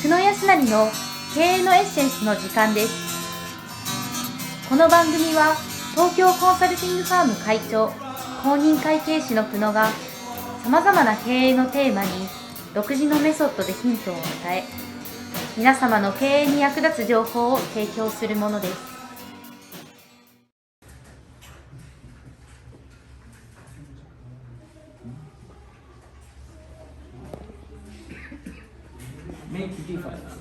久野康成の経営のエッセンスの時間です。この番組は東京コンサルティングファーム会長公認会計士の久野がさまざまな経営のテーマに独自のメソッドでヒントを与え、皆様の経営に役立つ情報を提供するものです。Make difference.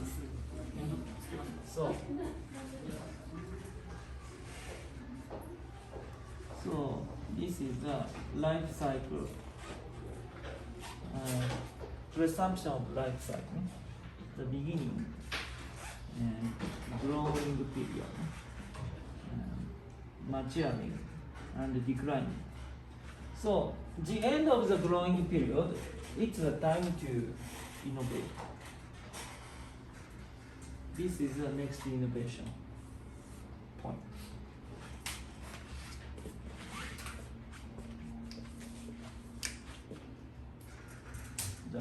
So this is the life cycle, presumption of life cycle, the beginning and growing period, maturing and declining. So the end of the growing period, it's the time to innovate. This is the next innovation point.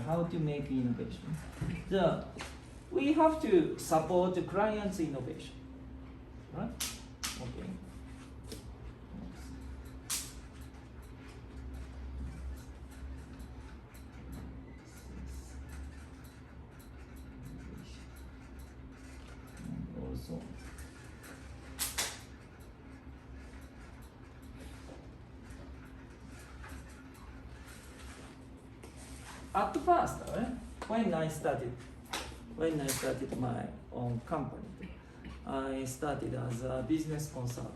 How to make innovation. We have to support the client's innovation, right? Okay. And also, at first, when I started my own company, I started as a business consultant.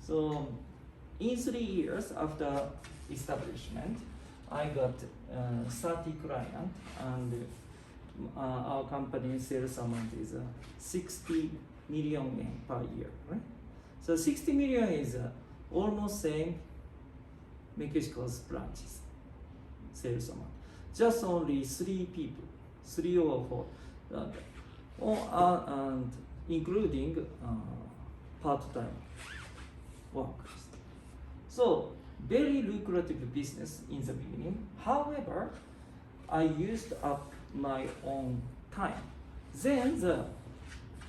So in 3 years after establishment, I got 30 clients, and our company's sales amount is 60 million yen per year, right? So 60 million is almost same Mexico's branches sales amount. Just only 3 people, 3 or 4, and including part-time workers. So very lucrative business in the beginning. However, I used up my own time. Then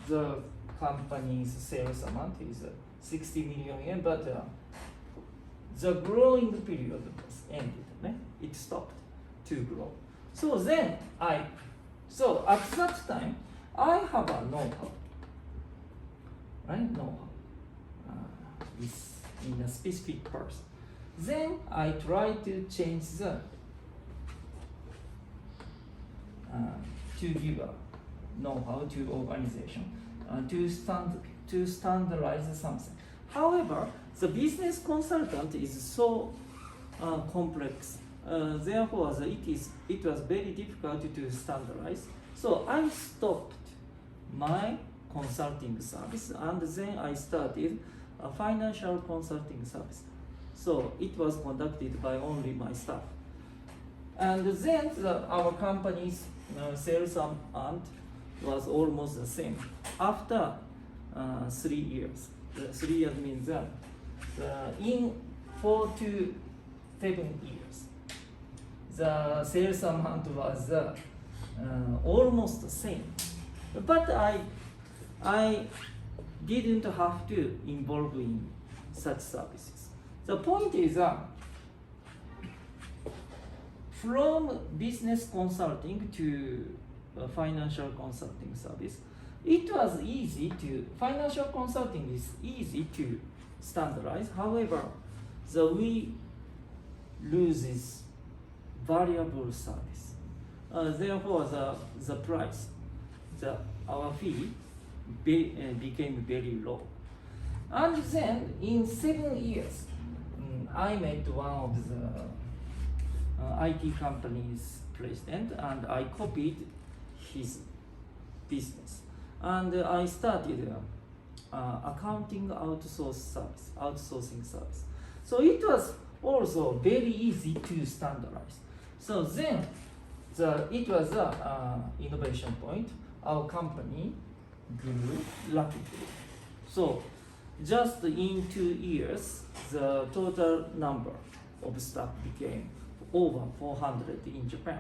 the company's sales amount is 60 million yen, but the growing period was ended. It stopped to grow. So then at that time, I have a know-how, right? Know-how is in a specific person. Then I try to change the to give a know-how to organization to standardize something. However, the business consultant is so complex. Therefore, it was very difficult to standardize. So I stopped my consulting service, and then I started a financial consulting service. So it was conducted by only my staff. And then our company's sales amount was almost the same after 3 years. 3 years means that in 4 to 7 years, the sales amount was almost the same. But I didn't have to involve in such services. The point is that from business consulting to financial consulting service, it was financial consulting is easy to standardize. However, we loses variable service. Therefore, the price, our fee became very low. And then in 7 years, I met one of the IT company's president, and I copied his business. And I started accounting outsourcing service. So it was also very easy to standardize. So then it was an innovation point. Our company grew rapidly. So just in 2 years, the total number of staff became over 400 in Japan.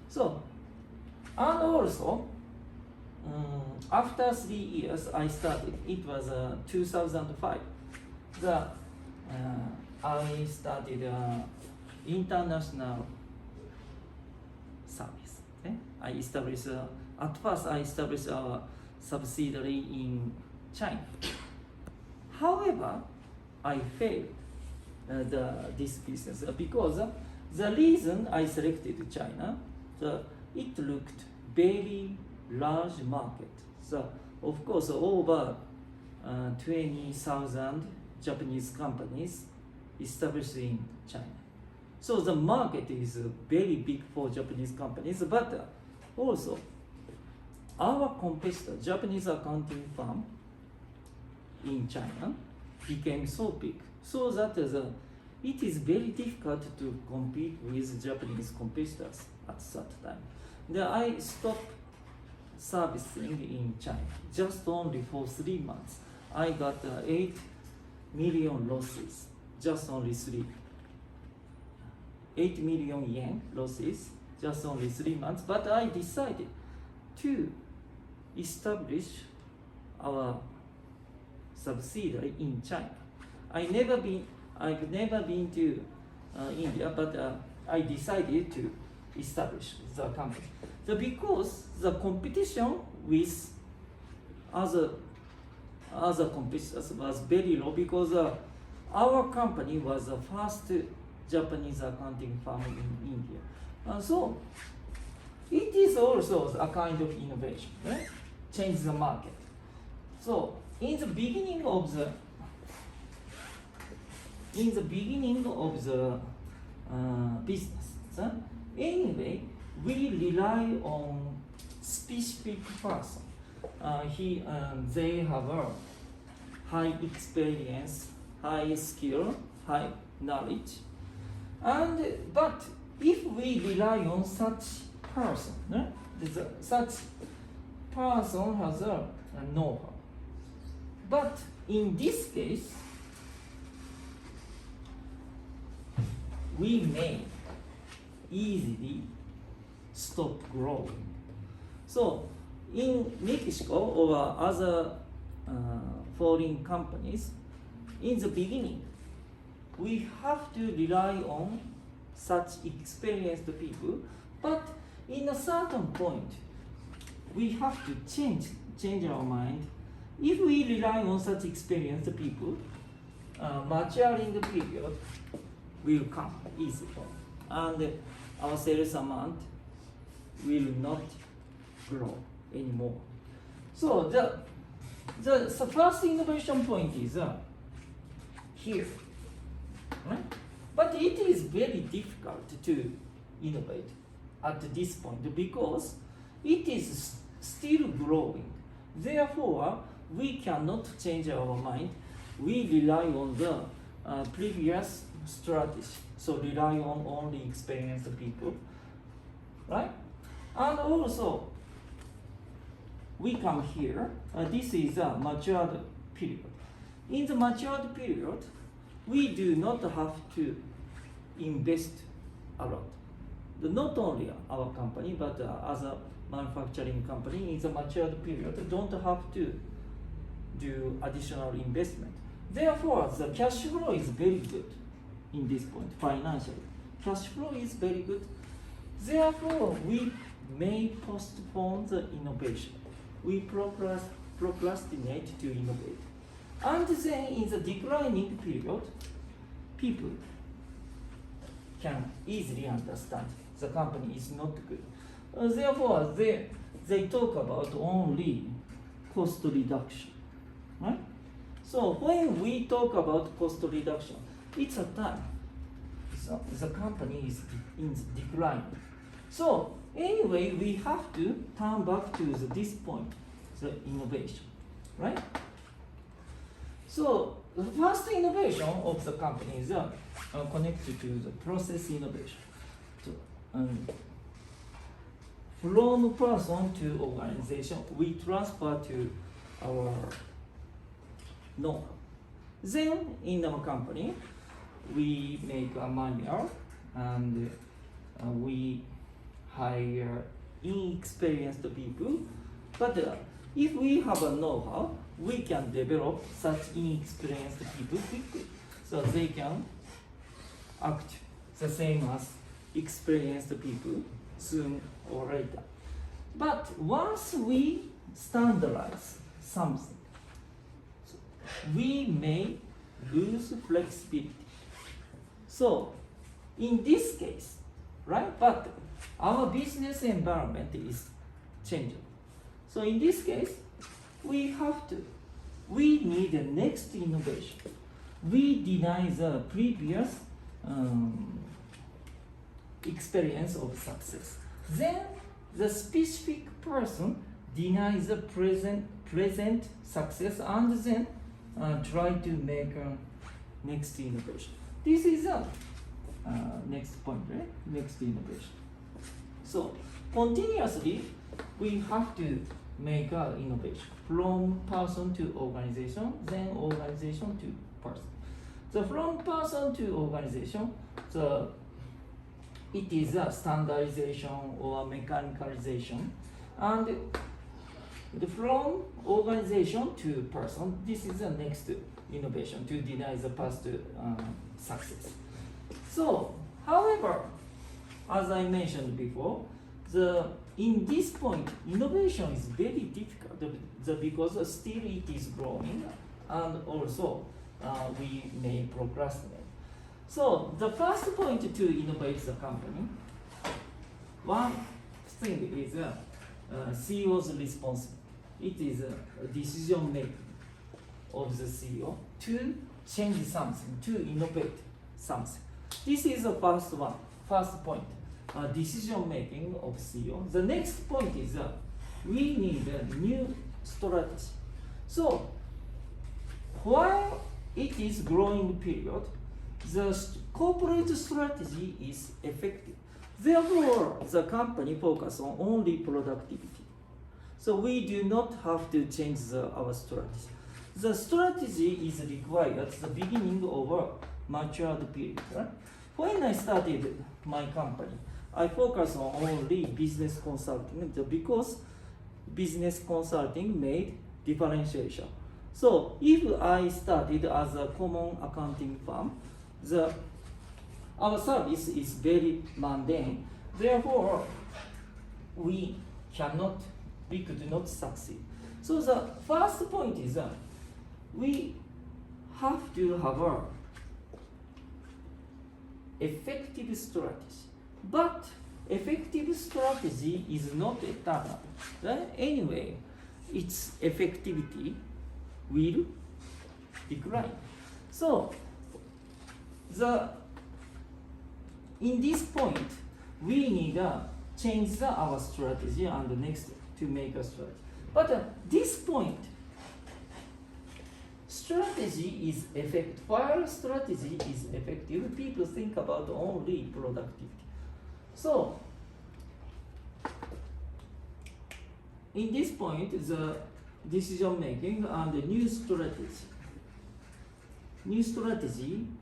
So And also, after 3 years, I started. It was 2005. I started international service. I established. At first, I established a subsidiary in China. However, I failed this business because the reason I selected China, it looked very large market. So of course, over 20,000 Japanese companies established in China. So the market is very big for Japanese companies, but also our competitor, Japanese accounting firm in China, became so big, so that it is very difficult to compete with Japanese competitors at that time. Then I stopped servicing in China just only for 3 months. I got 8 million losses, just only 8 million yen losses, just only 3 months. But I decided to establish our subsidiary in China. I've never been to India, but I decided to establish the company. So because the competition with other competitors was very low, because our company was the first Japanese accounting firm in India. So it is also a kind of innovation, right? Change the market. So in the beginning of the business, anyway, we rely on specific person. They have a high experience, high skill, high knowledge, but if we rely on such person, such person has a know-how. But in this case, we may easily stop growing. So in Mexico or other foreign companies, in the beginning, we have to rely on such experienced people, but in a certain point, we have to change our mind. If we rely on such experienced people, maturing period will come easily, and our sales amount will not grow anymore. So the first innovation point is here, right? But it is very difficult to innovate at this point because it is still growing. Therefore, we cannot change our mind. We rely on the previous strategy. So rely on only experienced people, right? And also, we come here. This is a matured period. In the matured period, we do not have to invest a lot. Not only our company, but other manufacturing company in the matured period don't have to do additional investment. Therefore, the cash flow is very good in this point, financially. Cash flow is very good. Therefore, we may postpone the innovation. We procrastinate to innovate. And then in the declining period, people can easily understand the company is not good. Therefore, they talk about only cost reduction, right? So when we talk about cost reduction, it's a time the company is in decline. So anyway, we have to turn back to this point, the innovation, right? So the first innovation of the company is connected to the process innovation. So, from person to organization, we transfer to our know-how. Then in our company, we make a manual and we hire inexperienced people. But if we have a know-how, we can develop such inexperienced people quickly, so they can act the same as experienced people soon or later. But once we standardize something, we may lose flexibility. So in this case, right? But our business environment is changing. So in this case, we need the next innovation. We deny the previous experience of success. Then the specific person denies the present success and then try to make a next innovation. This is a next point, right? Next innovation. So continuously, we have to make an innovation from person to organization, then organization to person. So from person to organization, it is a standardization or mechanicalization, and from organization to person, this is the next innovation to deny the past success. So, however, as I mentioned before, in this point, innovation is very difficult because still it is growing, and also we may procrastinate. So the first point to innovate the company, one thing is CEO's responsibility. It is a decision making of the CEO to change something, to innovate something. This is the first point, decision making of CEO. The next point is we need a new strategy. So while it is growing period, the corporate strategy is effective. Therefore, the company focus on only productivity. So we do not have to change our strategy. The strategy is required at the beginning of a matured period. Right? When I started my company, I focused on only business consulting because business consulting made differentiation. So if I started as a common accounting firm, our service is very mundane. Therefore, we could not succeed. So the first point is we have to have a effective strategy. But effective strategy is not eternal. Right? Anyway, its effectivity will decline. So in this point, we need to change our strategy and the next to make a strategy. But this point, strategy is effective. While strategy is effective, people think about only productivity. So in this point, the decision making and the new strategy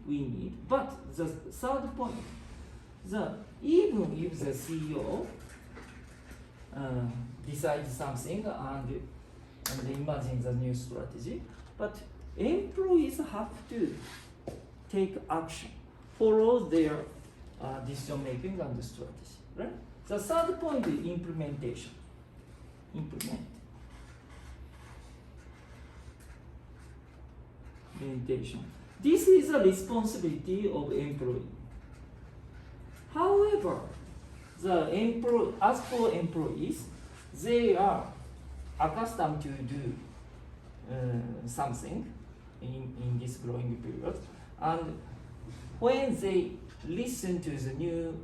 we need. But the third point, even if the CEO decides something and imagine the new strategy, but employees have to take action, follow their decision making and strategy. Right? The third point is implementation. This is a responsibility of employee. However, as for employees, they are accustomed to do something in this growing period, and when they listen to the new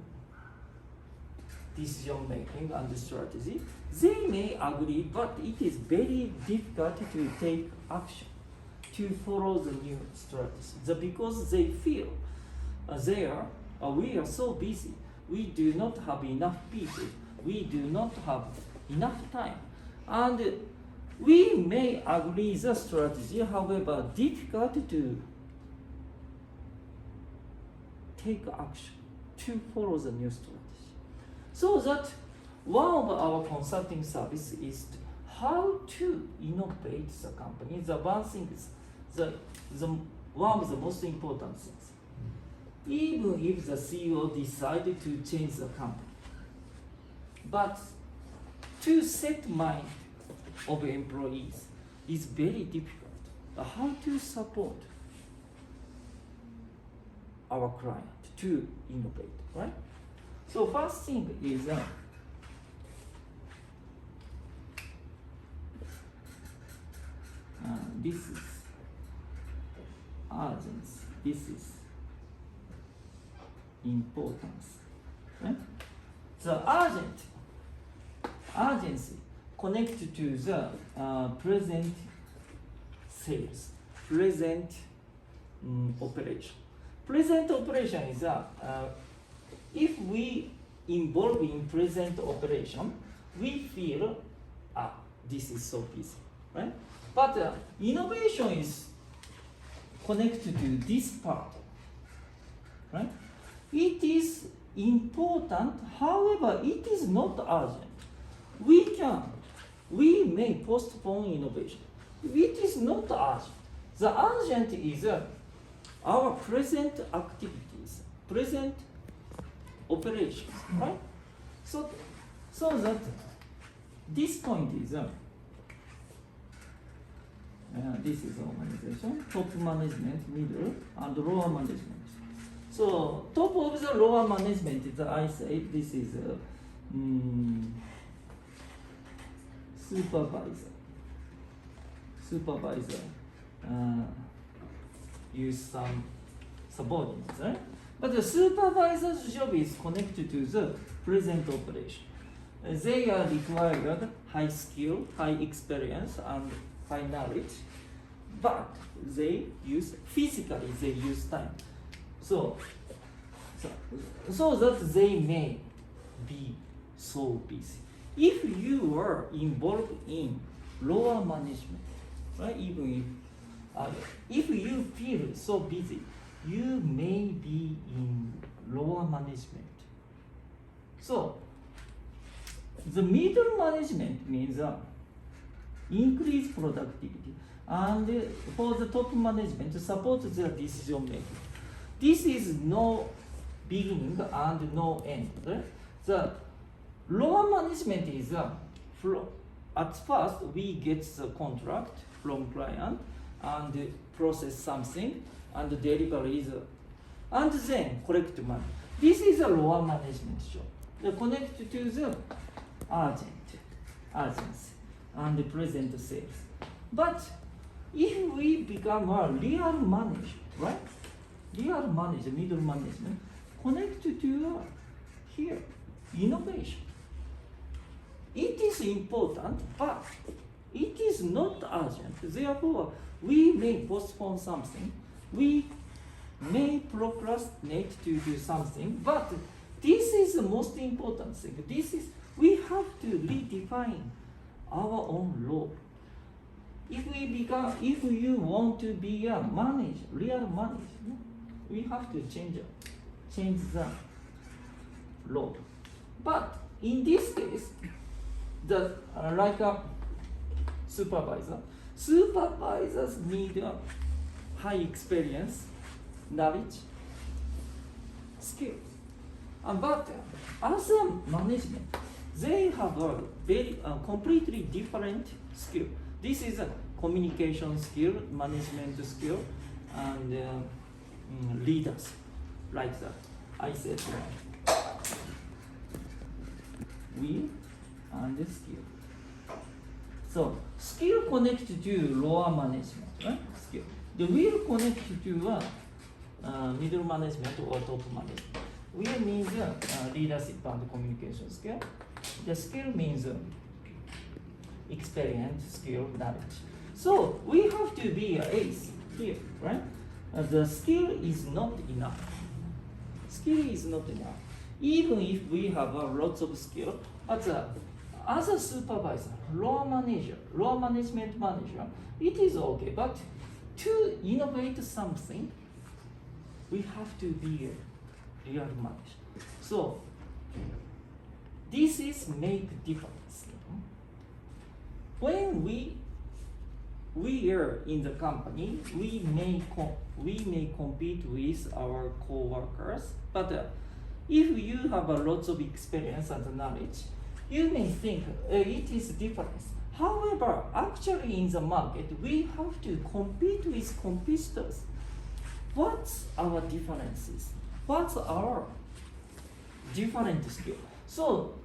decision making and strategy, they may agree, but it is very difficult to take action to follow the new strategy because they feel we are so busy, we do not have enough people, we do not have enough time, and we may agree the strategy, however difficult to take action to follow the new strategy. So that one of our consulting service is how to innovate the company. The one thing is the one of the most important things. Even if the CEO decided to change the company, but to set mind of employees is very difficult. How to support our client to innovate, right? So first thing is this is urgency. This is importance. Right? The urgency connected to the present sales, present operation. Present operation is if we involve in present operation, we feel this is so busy, right? But innovation is connected to this part, right? It is important, however, it is not urgent. We may postpone innovation. It is not urgent. The urgent is our present activities, present operations, right? So that this point is this is organization, top management, middle, and lower management. So top of the lower management is I say this is supervisor use some subordinates, right? But the supervisor's job is connected to the present operation. They are required high skill, high experience, and high knowledge, but they use time. So that they may be so busy. If you are involved in lower management, right? Even if you feel so busy, you may be in lower management. So the middle management means increase productivity, and for the top management to support their decision making. This is no beginning and no end. Right? The lower management is at first we get the contract from client and process something and deliver is and then collect money. This is a lower management job. They connect to the urgency and the present sales. But if we become a real manager, right? Real manager, middle management, connected to here, innovation. It is important, but it is not urgent. Therefore, we may postpone something. We may procrastinate to do something, but this is the most important thing. We have to redefine our own role. If you want to be a manager, real manager, we have to change the role. But in this case, like a supervisors need a high experience, knowledge, skills. But as a management, they have a very completely different skill. This is a communication skill, management skill, and leaders like that. I said will and skill. So skill connected to lower management, right? Skill. The will connected to middle management or top management. Will means leadership and communication skill. The skill means experience, skill, knowledge. So we have to be an ace here, right? The skill is not enough. Skill is not enough. Even if we have lots of skill, but as a supervisor, lower management manager, it is okay. But to innovate something, we have to be a real manager. So This is make difference. When we are in the company, we may compete with our co-workers, but if you have a lot of experience and knowledge, you may think it is different. However, actually in the market, we have to compete with competitors. What's our differences? What's our different skill? So,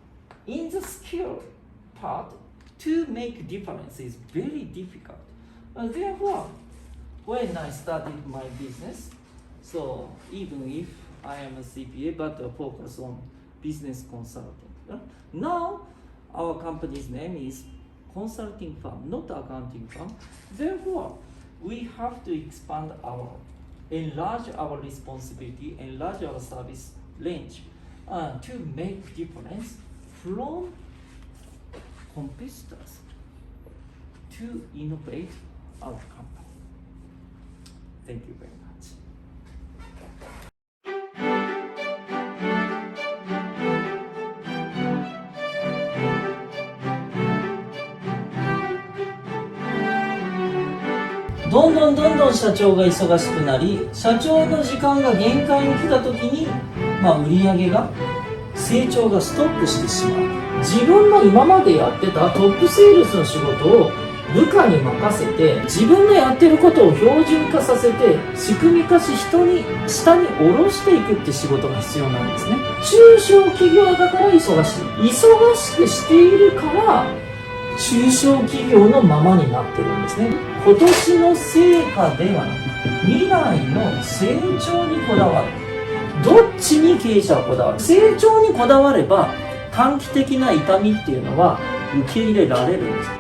in the skill part, to make difference is very difficult. Therefore, when I started my business, so even if I am a CPA but focus on business consulting. Now, our company's name is consulting firm, not accounting firm. Therefore, we have to enlarge our responsibility, enlarge our service range to make difference from competitors to innovate our company. Thank you very much. どんどん社長が忙しくなり、社長の時間が限界に来た時に、売り上げが成長がストップしてしまう。自分の今までやってたトップセールスの仕事を部下に任せて、自分のやってることを標準化させて、仕組み化し下に下ろしていくって仕事が必要なんですね。中小企業だから忙しい。忙しくしているから、中小企業のままになってるんですね。今年の成果ではなく、未来の成長にこだわる。どっちに経営者はこだわる？成長にこだわれば、短期的な痛みっていうのは受け入れられるんです。